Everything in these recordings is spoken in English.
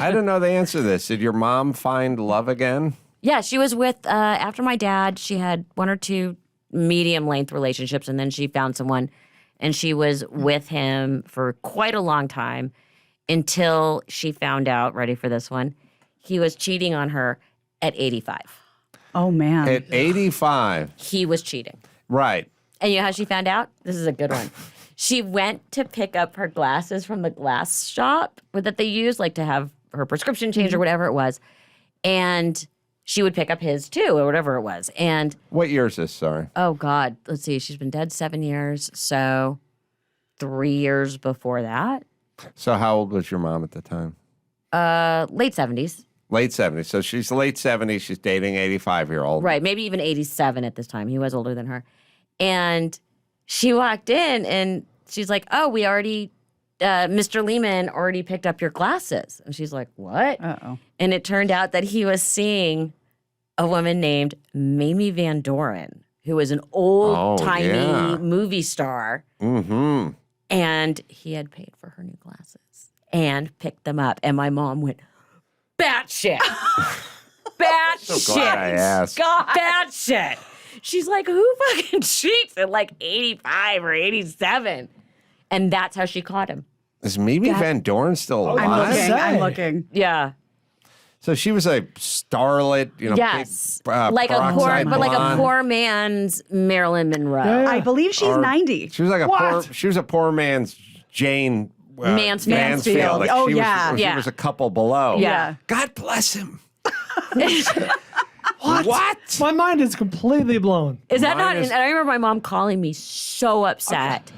I don't know the answer to this. Did your mom find love again? Yeah, she was with, after my dad, she had 1 or 2 medium-length relationships, and then she found someone, and she was with him for quite a long time until she found out, ready for this one, he was cheating on her at 85. Oh, man. At 85. He was cheating. Right. And you know how she found out? This is a good one. She went to pick up her glasses from the glass shop that they use, like to have her prescription changed or whatever it was. And she would pick up his too, or whatever it was. And What year is this? Sorry. oh God, let's see. She's been dead 7 years. So 3 years before that. So how old was your mom at the time? Late 70s. Late 70s. So she's late 70s. She's dating 85-year-old. Right. Maybe even 87 at this time. He was older than her. And she walked in and she's like, oh, we already, Mr. Lehman already picked up your glasses. And she's like, what? Uh-oh. And it turned out that he was seeing a woman named Mamie Van Doren, who was an old-timey movie star. Mm-hmm. And he had paid for her new glasses and picked them up. And my mom went, batshit. Batshit. So glad I asked. Batshit. She's like, who fucking cheats at like 85 or 87? And that's how she caught him. Is Mimi Van Doren still alive? I'm looking. Yeah. So she was a starlet, Yes. big, like a poor, peroxide but like a blonde. poor man's Marilyn Monroe. Yeah. I believe she's 90. She was like a poor man's Jane Mansfield. Like Oh, she yeah. Was, she Yeah. was a couple below. Yeah. God bless him. What? My mind is completely blown. Is that Mine not? is- And I remember my mom calling me so upset.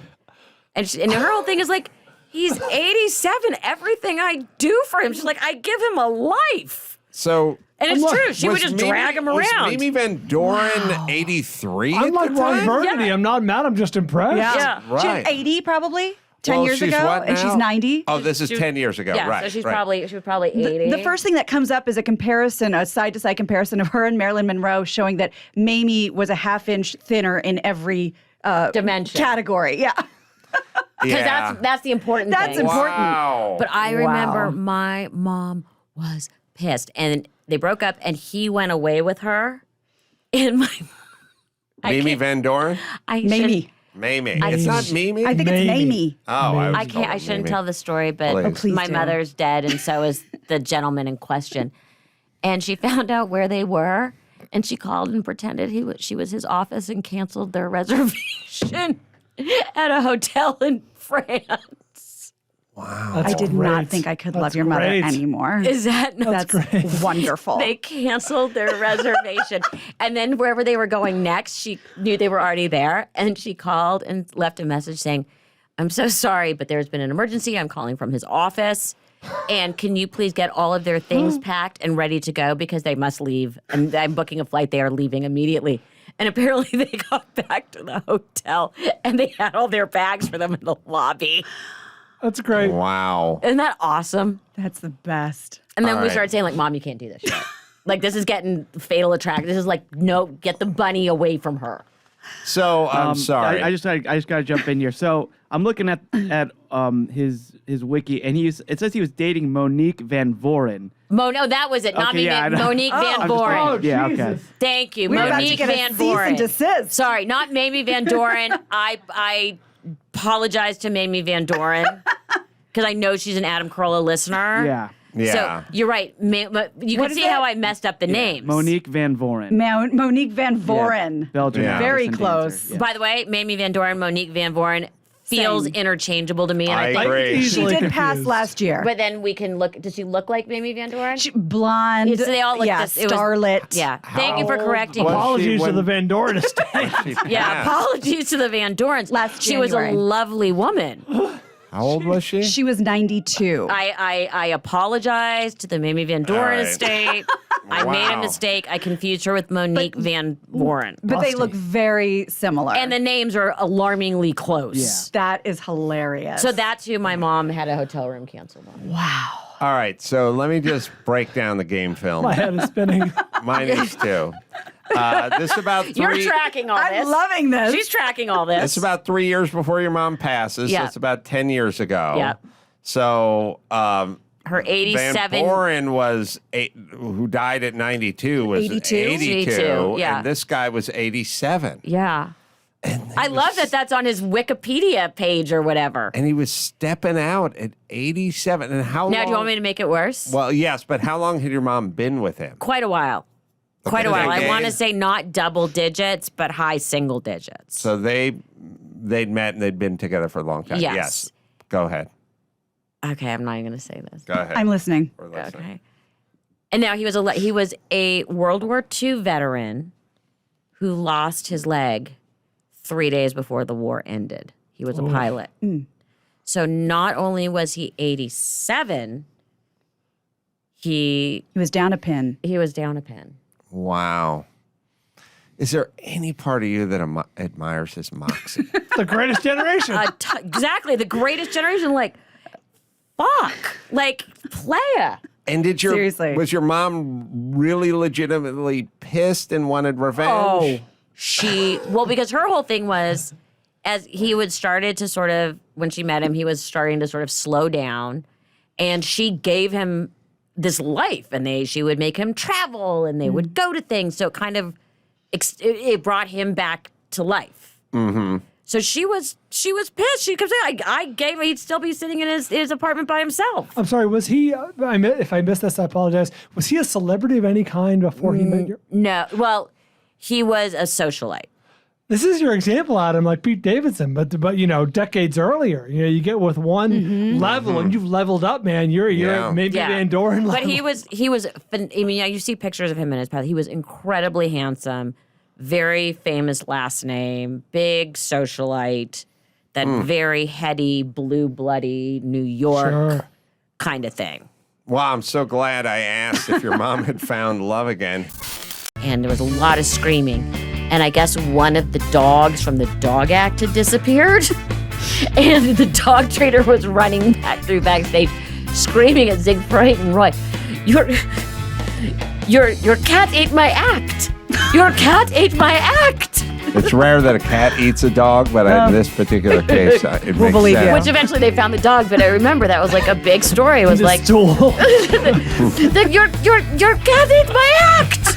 And her whole thing is like, he's 87. Everything I do for him, she's like, I give him a life. So And it's Look, true. She would was just Mimi- drag him was around. Mimi Van Doren 83 I'm at like the Ron time? Burgundy. Yeah. I'm not mad. I'm just impressed. Yeah. Right. She's 80 probably, 10 Well, years she's ago, what and she's now? 90. Oh, this is 10 years ago. Yeah, right. so she was right. probably 80. The first thing that comes up is a comparison, a side-to-side comparison of her and Marilyn Monroe, showing that Mamie was a half-inch thinner in every Dimension. category. Yeah. Because Yeah. that's the important That's thing. important. Wow. But I remember my mom was pissed. And they broke up and he went away with her. And Mimi Van Doren? Mamie. Mimi. It's not Mimi? I think it's Mamie. Oh, I was I can't. I shouldn't tell the story, but Please. Oh, please my do. mother's dead, and so is the gentleman in question. And she found out where they were, and she called and pretended she was his office and canceled their reservation at a hotel in France. Wow. I did not great. think I could That's love your mother great. anymore. Is that not? That's wonderful. They canceled their reservation. And then wherever they were going next, she knew they were already there. And she called and left a message saying, I'm so sorry, but there's been an emergency. I'm calling from his office. And can you please get all of their things packed and ready to go because they must leave. And I'm booking a flight. They are leaving immediately. And apparently they got back to the hotel and they had all their bags for them in the lobby. That's great. Wow. Isn't that awesome? That's the best. And then All we right. started saying, like, Mom, you can't do this shit. Like, this is getting fatal attraction. This is like, no, get the bunny away from her. So, I'm sorry. I just got to jump in here. So I'm looking at his wiki, and it says he was dating Monique Van Voren. No, that was it. Not Okay, me, yeah, I know. Monique Van Voren. Oh, Yeah, Jesus. okay. Thank you, We're about to Monique get a Van cease Voren. and desist. Sorry, not Mamie Van Doren. I apologize to Mamie Van Doren because I know she's an Adam Carolla listener. Yeah. Yeah. So you're right. You can is see it? how I messed up the names. Monique Van Voren. Monique Van Voren. Belgian. Yeah. actress Very and close. dancer. Yeah. By the way, Mamie Van Doren, Monique Van Voren feels Same. interchangeable to me. And I I think, agree. She Easily did pass confused. last year. but then we can look. Does she look like Mamie Van Doren? Blonde. So they all look yeah, this- it was- starlet. Yeah. Thank you for correcting me. was Apologies when- to the Van Doren estate. Yeah, apologies to the Van Dorens. Last she was a January. lovely woman. How old was she? She was 92. I apologize to the Mamie Van Doren All right. estate. I made a Wow. mistake. I confused her with Monique Van Voren. But they Busty. look very similar. And the names are alarmingly close. that is hilarious. So that's who my mom had a hotel room canceled on. wow. All right. So let me just break down the game film. My head is spinning. Mine is too. This is about 3 You're tracking all this. I'm loving this. She's tracking all this. It's about 3 years before your mom passes. Yeah. It's about 10 years ago. Yeah. So Her 87. Van Boren was who died at 92 was 82? 82, yeah. and this guy was 87. Yeah. I love that that's on his Wikipedia page or whatever. And he was stepping out at 87. And how Now, long? do you want me to make it worse? Well, yes, but how long had your mom been with him? Quite a while. Quite a Okay. while. I want to Decades? say not double digits, but high single digits. So they'd met and they'd been together for a long time. Yes. Go ahead. Okay, I'm not even going to say this. Go ahead. I'm listening. We're listening. Okay. And now he was a World War II veteran who lost his leg 3 days before the war ended. He was a pilot. So not only was he 87, He was down a pin. he was down a pin. Wow. Is there any part of you that admires his moxie? The greatest generation. Exactly, the greatest generation. Like, fuck, like playa. And Seriously. was your mom really legitimately pissed and wanted revenge? Oh, because her whole thing was, as he would started to sort of, when she met him, he was starting to sort of slow down, and she gave him this life, and she would make him travel, and they would go to things. So it kind of, it brought him back to life. Mm-hmm. So she was pissed. She kept saying, I gave him, he'd still be sitting in his apartment by himself. I'm sorry. Was he? If I missed this, I apologize. Was he a celebrity of any kind before he met your? No, well, he was a socialite. This is your example, Adam, like Pete Davidson, but decades earlier. You get with one level and you've leveled up, man. You're Yeah. maybe Van Doren level. But he was. I mean, you see pictures of him in his past. He was incredibly handsome, very famous last name, big socialite, that very heady, blue bloody New York Sure. kind of thing. Wow, I'm so glad I asked if your mom had found love again. And there was a lot of screaming. And I guess one of the dogs from the dog act had disappeared. And the dog trainer was running back through backstage, screaming at Siegfried and Roy, Your cat ate my act. Your cat ate my act. It's rare that a cat eats a dog, but in this particular case, it makes believe you. sense. Which eventually they found the dog, but I remember that was like a big story. It was The like, stool. your cat ate my act.